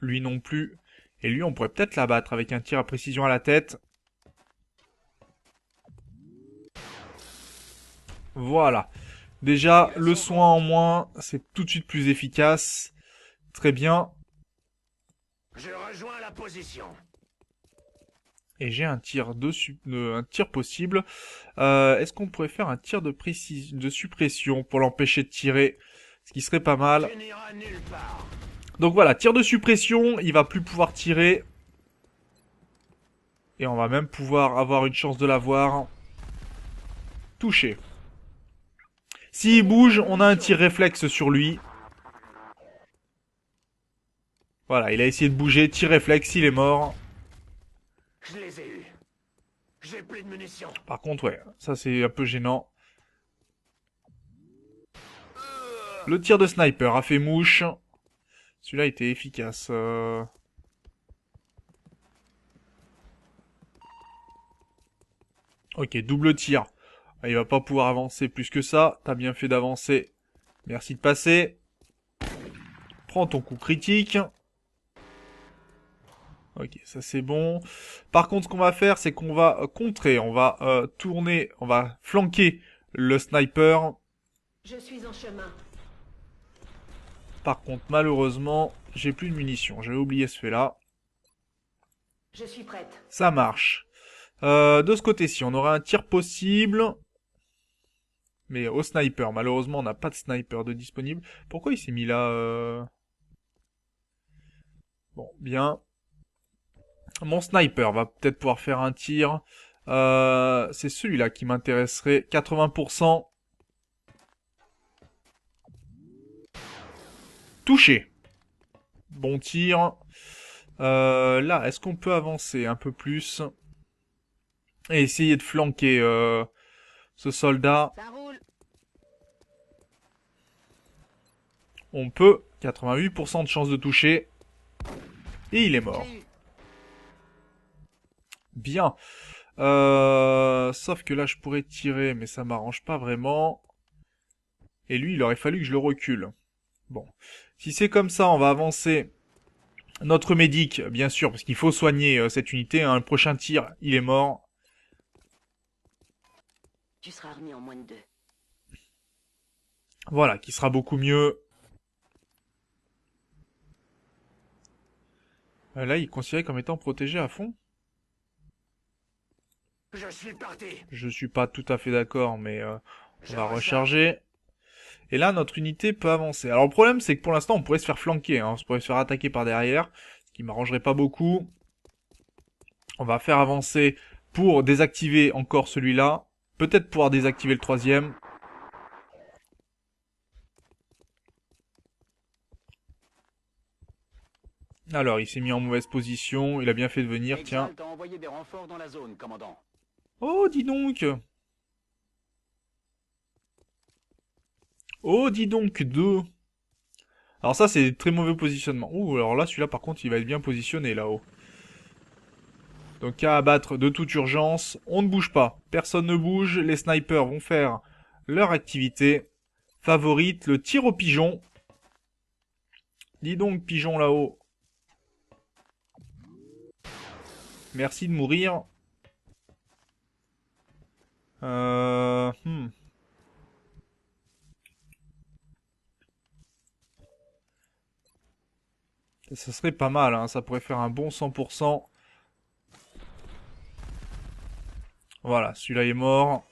Lui non plus. Et lui, on pourrait peut-être l'abattre avec un tir à précision à la tête. Voilà. Déjà, le soin en moins, c'est tout de suite plus efficace. Très bien. Je rejoins la position. Et j'ai un tir un tir possible. Est-ce qu'on pourrait faire un tir de suppression pour l'empêcher de tirer? Ce qui serait pas mal. Tu n'iras nulle part. Donc voilà, tir de suppression, il va plus pouvoir tirer. Et on va même pouvoir avoir une chance de l'avoir. Touché. S'il bouge, on a un tir réflexe sur lui. Voilà, il a essayé de bouger, tir réflexe, il est mort. Je les ai eus. J'ai plus de munitions. Par contre, ouais, ça c'est un peu gênant. Le tir de sniper a fait mouche. Celui-là était efficace. Ok, double tir. Il va pas pouvoir avancer plus que ça. T'as bien fait d'avancer. Merci de passer. Prends ton coup critique. Ok, ça c'est bon. Par contre, ce qu'on va faire, c'est qu'on va contrer. On va tourner, on va flanquer le sniper. Je suis en chemin. Par contre, malheureusement, j'ai plus de munitions. J'avais oublié ce fait-là. Je suis prête. Ça marche. De ce côté-ci, on aurait un tir possible. Mais au sniper, malheureusement, on n'a pas de sniper de disponible. Pourquoi il s'est mis là Bon, bien. Mon sniper va peut-être pouvoir faire un tir. C'est celui-là qui m'intéresserait. 80%. Touché. Bon tir. Là, est-ce qu'on peut avancer un peu plus et essayer de flanquer ce soldat? Ça roule. On peut. 88% de chance de toucher. Et il est mort. J'ai eu. Bien. Sauf que là, je pourrais tirer, mais ça m'arrange pas vraiment. Et lui, il aurait fallu que je le recule. Bon. Si c'est comme ça, on va avancer notre médic, bien sûr, parce qu'il faut soigner cette unité. Hein. Le prochain tir, il est mort. Tu seras remis en moins de 2. Voilà, qui sera beaucoup mieux. Là, il est considéré comme étant protégé à fond. Je suis parti. Je suis pas tout à fait d'accord, mais on Je va recharge. recharger. Et là, notre unité peut avancer. Alors le problème, c'est que pour l'instant, on pourrait se faire flanquer. Hein. On pourrait se faire attaquer par derrière, ce qui m'arrangerait pas beaucoup. On va faire avancer pour désactiver encore celui-là. Peut-être pouvoir désactiver le troisième. Alors, il s'est mis en mauvaise position. Il a bien fait de venir, tiens. Exalt a envoyé des renforts dans la zone, commandant. Oh, dis donc. Oh, dis donc, deux. Alors ça, c'est très mauvais positionnement. Ouh, alors là, celui-là, par contre, il va être bien positionné, là-haut. Donc, à abattre de toute urgence. On ne bouge pas. Personne ne bouge. Les snipers vont faire leur activité favorite, le tir au pigeon. Dis donc, pigeon, là-haut. Merci de mourir. Euh... hmm. Ça serait pas mal, hein. Ça pourrait faire un bon 100%. Voilà, celui-là est mort.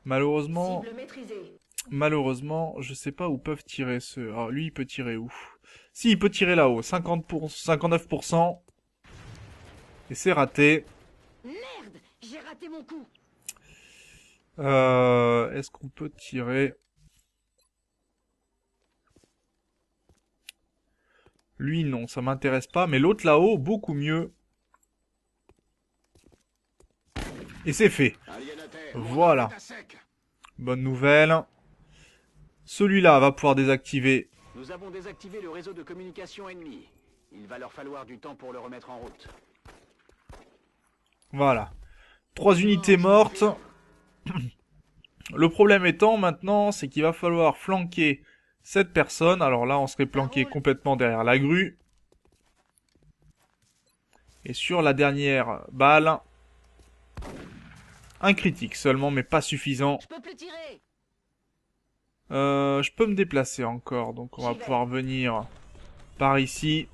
Malheureusement, Cible maîtrisée. je sais pas où peuvent tirer ceux. Alors lui, il peut tirer où? Si, il peut tirer là-haut. 59%. Et c'est raté. Merde, j'ai raté mon coup. Est-ce qu'on peut tirer? Lui, non, ça m'intéresse pas. Mais l'autre là-haut, beaucoup mieux. Et c'est fait. Voilà. Bonne nouvelle. Celui-là va pouvoir désactiver. Nous avons désactivé le réseau de communication ennemi. Il va leur falloir du temps pour le remettre en route. Voilà. 3 unités mortes. Le problème étant maintenant, c'est qu'il va falloir flanquer 7 personnes. Alors là, on serait planqué complètement derrière la grue. Et sur la dernière balle, un critique seulement, mais pas suffisant. Je peux plus tirer. Je peux me déplacer encore, donc on va pouvoir venir par ici.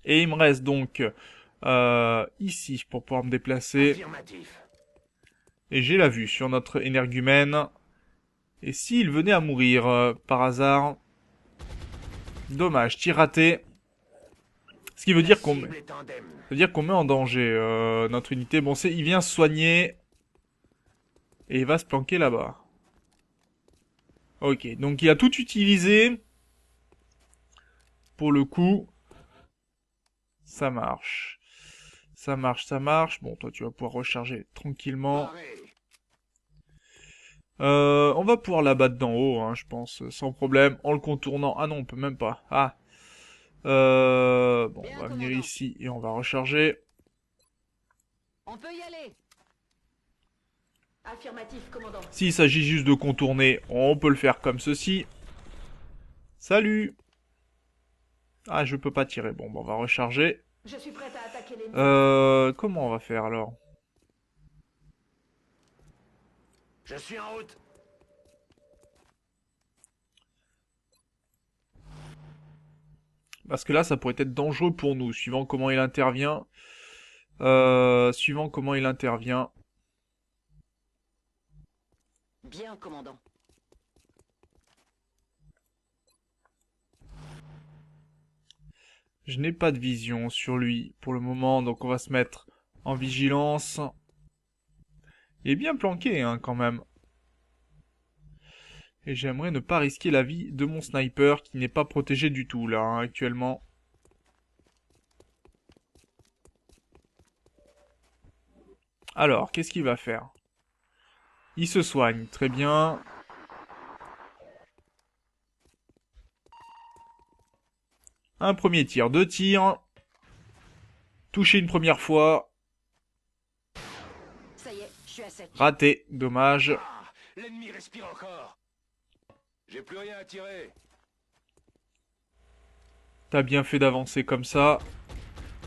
Et il me reste donc ici pour pouvoir me déplacer. Affirmatif. Et j'ai la vue sur notre énergumène. Et s'il venait à mourir par hasard... Dommage, tir raté. Ce qui veut dire qu'on Cible est indemne. met en danger notre unité. Bon, il vient se soigner. Et il va se planquer là-bas. Ok, donc il a tout utilisé. Pour le coup, ça marche. Ça marche, ça marche. Bon, toi, tu vas pouvoir recharger tranquillement. Barré. On va pouvoir l'abattre d'en haut, hein, je pense, sans problème, en le contournant. Ah non, on peut même pas. Ah. Bon, on va venir ici et on va recharger. On peut y aller. Affirmatif, commandant. S'il s'agit juste de contourner, on peut le faire comme ceci. Salut. Ah, je peux pas tirer. Bon, on va recharger. Je suis prête à attaquer l'ennemi. Comment on va faire alors? Je suis en route. Parce que là, ça pourrait être dangereux pour nous, suivant comment il intervient. Suivant comment il intervient. Bien, commandant. Je n'ai pas de vision sur lui pour le moment, donc on va se mettre en vigilance. Il est bien planqué, hein, quand même. Et j'aimerais ne pas risquer la vie de mon sniper, qui n'est pas protégé du tout, là, hein, actuellement. Alors, qu'est-ce qu'il va faire? Il se soigne, très bien. Un premier tir, 2 tirs. Touché une première fois. Ça y est, je suis à 7. Raté, dommage. Ah, l'ennemi respire encore. J'ai plus rien à tirer. T'as bien fait d'avancer comme ça.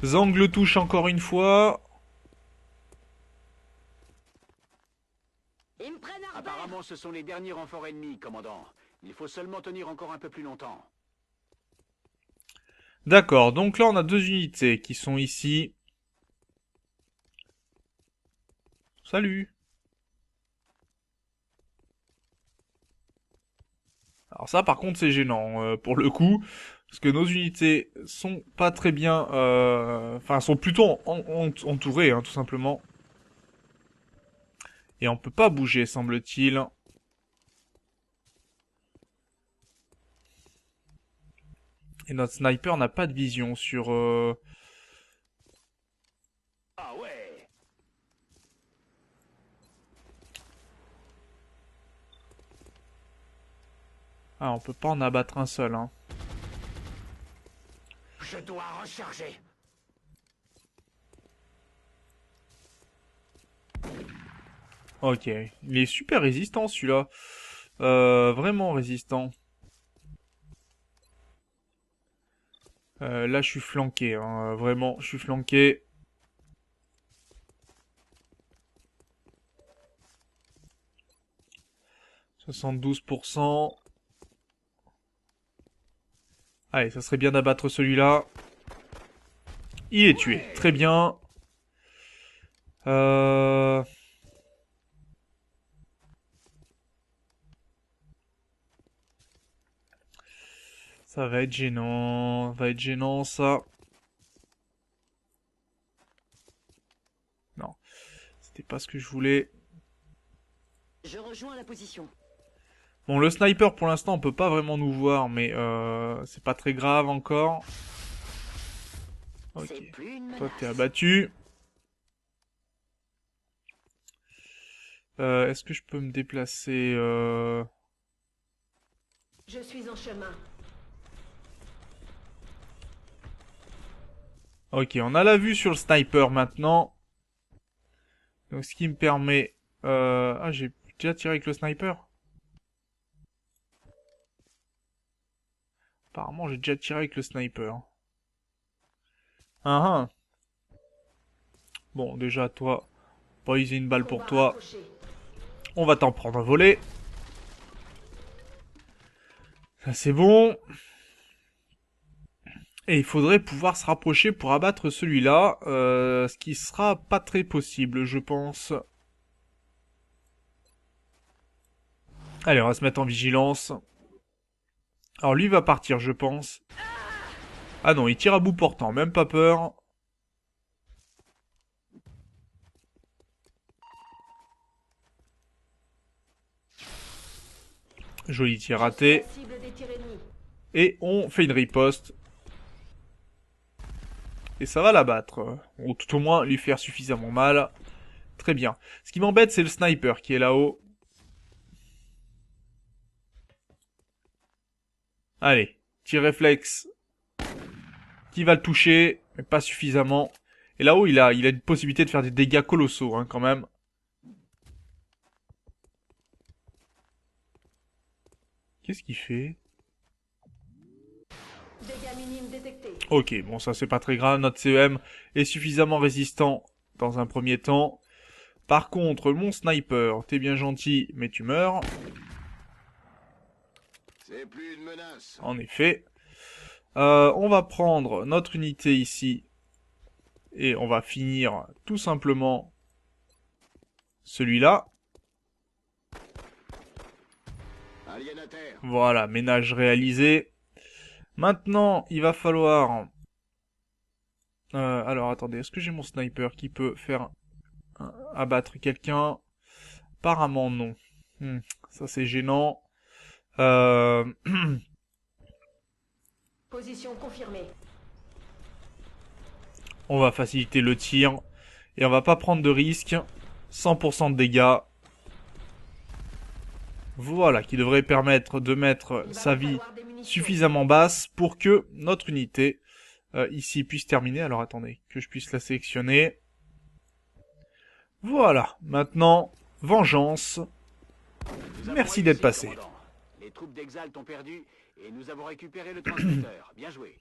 Zang le touche encore une fois. Ils me prennent à revers. Apparemment, ce sont les derniers renforts ennemis, commandant. Il faut seulement tenir encore un peu plus longtemps. D'accord, donc là on a 2 unités qui sont ici. Salut. Alors ça par contre c'est gênant pour le coup. Parce que nos unités sont pas très bien... Enfin sont plutôt entourées hein, tout simplement. Et on peut pas bouger semble-t-il. Et notre sniper n'a pas de vision sur... Ah ouais. Ah, on peut pas en abattre un seul, hein. Je dois recharger. Ok, il est super résistant celui-là. Vraiment résistant. Là, je suis flanqué, hein. Vraiment, je suis flanqué. « 72%. Allez, ça serait bien d'abattre celui-là. Il est tué. Très bien. Ça va être gênant. Va être gênant, ça. Non. C'était pas ce que je voulais. Je rejoins la position. Bon, le sniper, pour l'instant, on peut pas vraiment nous voir, mais c'est pas très grave encore. Ok. C'est plus une Toi, menace. t'es abattu. Est-ce que je peux me déplacer Je suis en chemin. Ok, on a la vue sur le sniper maintenant. Donc, ce qui me permet... Ah, j'ai déjà tiré avec le sniper. Apparemment, j'ai déjà tiré avec le sniper. Ah ah. Bon, déjà, toi, pas utiliser une balle pour Combat toi. rapproché. On va t'en prendre un volet. Ça, c'est bon. Et il faudrait pouvoir se rapprocher pour abattre celui-là. Ce qui sera pas très possible, je pense. Allez, on va se mettre en vigilance. Alors, lui va partir, je pense. Ah non, il tire à bout portant, même pas peur. Joli tir raté. La cible des tirs ennemis. Et on fait une riposte. Et ça va l'abattre. Ou tout au moins lui faire suffisamment mal. Très bien. Ce qui m'embête, c'est le sniper qui est là-haut. Allez, tir réflexe. Qui va le toucher, mais pas suffisamment. Et là-haut, il a une possibilité de faire des dégâts colossaux, hein, quand même. Qu'est-ce qu'il fait? Dégâts minimes détectés. Ok, bon, ça c'est pas très grave. Notre CEM est suffisamment résistant dans un premier temps. Par contre, mon sniper, t'es bien gentil, mais tu meurs. C'est plus une menace. En effet. On va prendre notre unité ici. Et on va finir tout simplement celui-là. Aliénataire. Voilà, ménage réalisé. Maintenant, il va falloir... alors, attendez, est-ce que j'ai mon sniper qui peut faire abattre quelqu'un? Apparemment, non. Ça, c'est gênant. Position confirmée. On va faciliter le tir. Et on va pas prendre de risques. 100% de dégâts. Voilà, qui devrait permettre de mettre Il va sa nous vie falloir des munitions. suffisamment basse pour que notre unité ici puisse terminer. Alors attendez, que je puisse la sélectionner. Voilà, maintenant, vengeance. Nous avons Merci réussi, d'être passé. commandant. Les troupes d'Exalt ont perdu et nous avons récupéré le transmetteur. Bien joué.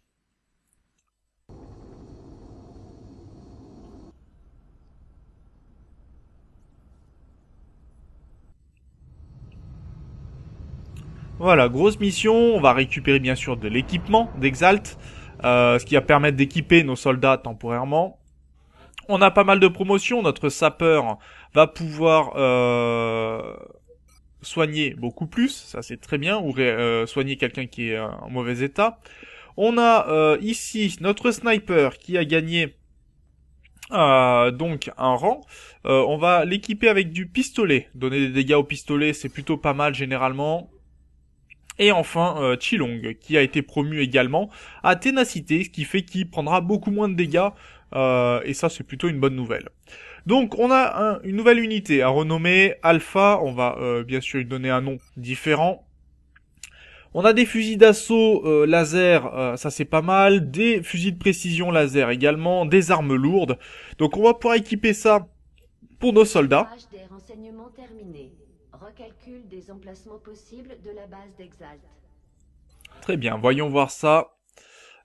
Voilà, grosse mission. On va récupérer bien sûr de l'équipement d'Exalt, ce qui va permettre d'équiper nos soldats temporairement. On a pas mal de promotions. Notre sapeur va pouvoir soigner beaucoup plus, ça c'est très bien, ou soigner quelqu'un qui est en mauvais état. On a ici notre sniper qui a gagné donc un rang. On va l'équiper avec du pistolet. Donner des dégâts au pistolet, c'est plutôt pas mal généralement. Et enfin, Chilong, qui a été promu également à ténacité, ce qui fait qu'il prendra beaucoup moins de dégâts. Et ça, c'est plutôt une bonne nouvelle. Donc, on a une nouvelle unité à renommer Alpha. On va bien sûr lui donner un nom différent. On a des fusils d'assaut laser, ça c'est pas mal. Des fusils de précision laser également. Des armes lourdes. Donc, on va pouvoir équiper ça pour nos soldats. Page des renseignements terminés. Recalcul des emplacements possibles de la base d'Exalt. Très bien, voyons voir ça.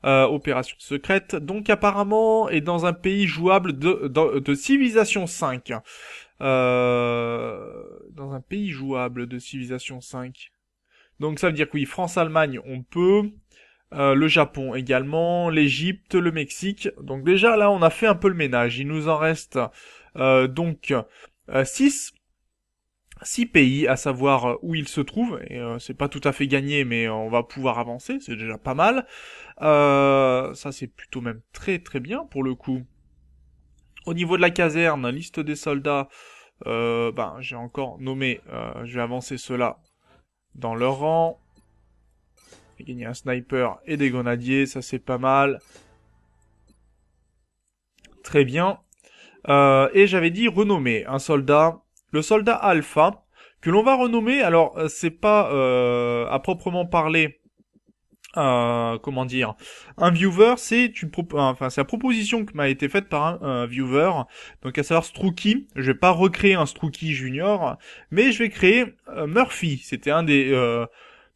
Opération secrète. Donc apparemment est dans un pays jouable de civilisation 5. Dans un pays jouable de civilisation 5. Donc ça veut dire que oui, France-Allemagne on peut. Le Japon également, l'Égypte, le Mexique. Donc déjà là on a fait un peu le ménage. Il nous en reste donc 6 pays, à savoir où ils se trouvent, et c'est pas tout à fait gagné, mais on va pouvoir avancer, c'est déjà pas mal. Ça c'est plutôt même très très bien pour le coup. Au niveau de la caserne, liste des soldats, j'ai encore nommé, je vais avancer ceux-là dans leur rang. J'ai gagné un sniper et des grenadiers, ça c'est pas mal. Très bien. Et j'avais dit renommer un soldat. Le soldat Alpha, que l'on va renommer, alors c'est pas à proprement parler, comment dire, un viewer, c'est c'est la proposition qui m'a été faite par un viewer, donc à savoir Strooky. Je vais pas recréer un Strooky Junior, mais je vais créer Murphy. C'était un des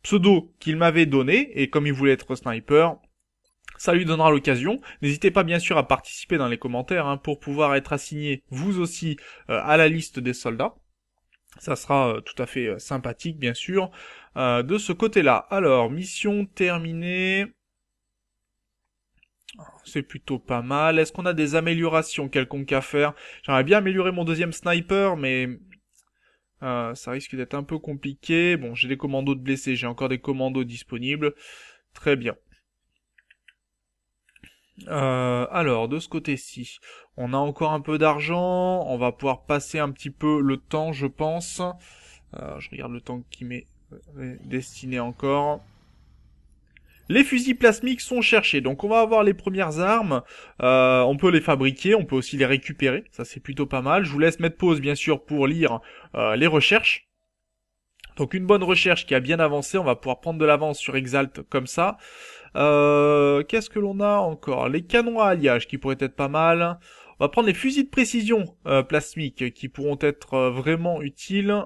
pseudo qu'il m'avait donné, et comme il voulait être sniper, ça lui donnera l'occasion. N'hésitez pas bien sûr à participer dans les commentaires hein, pour pouvoir être assigné vous aussi à la liste des soldats. Ça sera tout à fait sympathique bien sûr de ce côté-là. Alors, mission terminée. C'est plutôt pas mal. Est-ce qu'on a des améliorations quelconques à faire? J'aimerais bien améliorer mon deuxième sniper, mais ça risque d'être un peu compliqué. Bon, j'ai des commandos de blessés, j'ai encore des commandos disponibles. Très bien. Alors, de ce côté-ci, on a encore un peu d'argent. On va pouvoir passer un petit peu le temps, je pense. Je regarde le temps qui m'est destiné encore. Les fusils plasmiques sont cherchés, donc on va avoir les premières armes, on peut les fabriquer, on peut aussi les récupérer, ça c'est plutôt pas mal. Je vous laisse mettre pause bien sûr pour lire les recherches. Donc une bonne recherche qui a bien avancé, on va pouvoir prendre de l'avance sur Exalt comme ça. Qu'est-ce que l'on a encore? Les canons à alliage qui pourraient être pas mal. On va prendre les fusils de précision plasmiques qui pourront être vraiment utiles.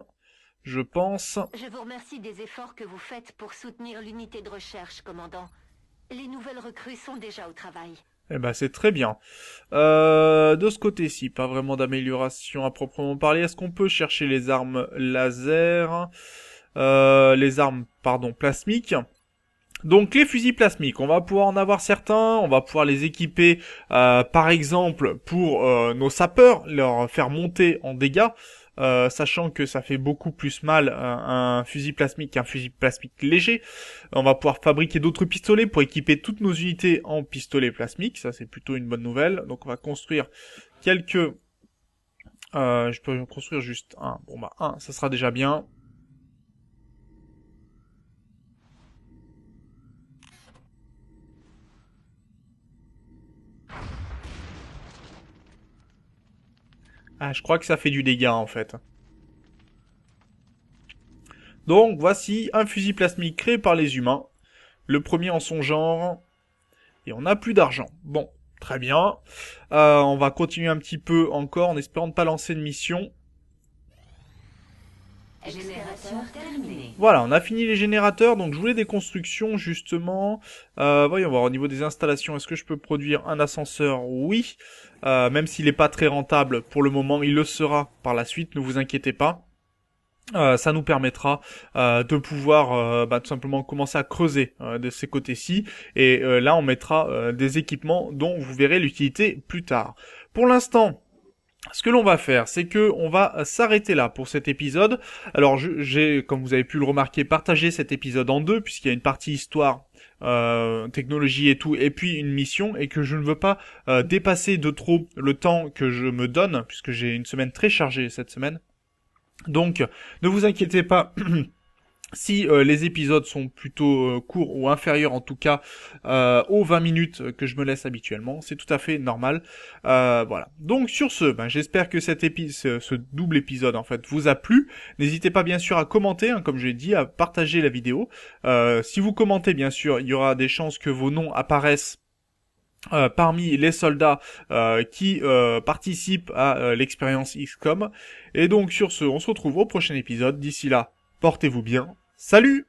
Je pense. Je vous remercie des efforts que vous faites pour soutenir l'unité de recherche, commandant. Les nouvelles recrues sont déjà au travail. Eh ben c'est très bien. De ce côté-ci, pas vraiment d'amélioration à proprement parler. Est-ce qu'on peut chercher les armes laser, les armes, pardon, plasmiques? Donc les fusils plasmiques, on va pouvoir en avoir certains, on va pouvoir les équiper par exemple pour nos sapeurs, leur faire monter en dégâts. Sachant que ça fait beaucoup plus mal un fusil plasmique qu'un fusil plasmique léger. On va pouvoir fabriquer d'autres pistolets pour équiper toutes nos unités en pistolets plasmiques, ça c'est plutôt une bonne nouvelle. Donc on va construire quelques... je peux construire juste un. Bon bah un, ça sera déjà bien. Ah, je crois que ça fait du dégât en fait. Donc voici un fusil plasmique créé par les humains. Le premier en son genre. Et on n'a plus d'argent. Bon, très bien. On va continuer un petit peu encore en espérant ne pas lancer une mission. Génération terminée. Voilà, on a fini les générateurs, donc je voulais des constructions justement. Voyons voir au niveau des installations, est-ce que je peux produire un ascenseur? Oui, même s'il n'est pas très rentable pour le moment, il le sera par la suite, ne vous inquiétez pas. Ça nous permettra de pouvoir tout simplement commencer à creuser de ces côtés-ci, et là on mettra des équipements dont vous verrez l'utilité plus tard. Pour l'instant, ce que l'on va faire, c'est que on va s'arrêter là pour cet épisode. Alors j'ai, comme vous avez pu le remarquer, partagé cet épisode en deux, puisqu'il y a une partie histoire, technologie et tout, et puis une mission, et que je ne veux pas dépasser de trop le temps que je me donne, puisque j'ai une semaine très chargée cette semaine. Donc, ne vous inquiétez pas si les épisodes sont plutôt courts ou inférieurs en tout cas aux 20 minutes que je me laisse habituellement, c'est tout à fait normal. Voilà. Donc sur ce, j'espère que ce double épisode en fait vous a plu. N'hésitez pas bien sûr à commenter, hein, comme je l'ai dit, à partager la vidéo. Si vous commentez bien sûr, il y aura des chances que vos noms apparaissent parmi les soldats qui participent à l'expérience XCOM. Et donc sur ce, on se retrouve au prochain épisode. D'ici là, portez-vous bien. Salut!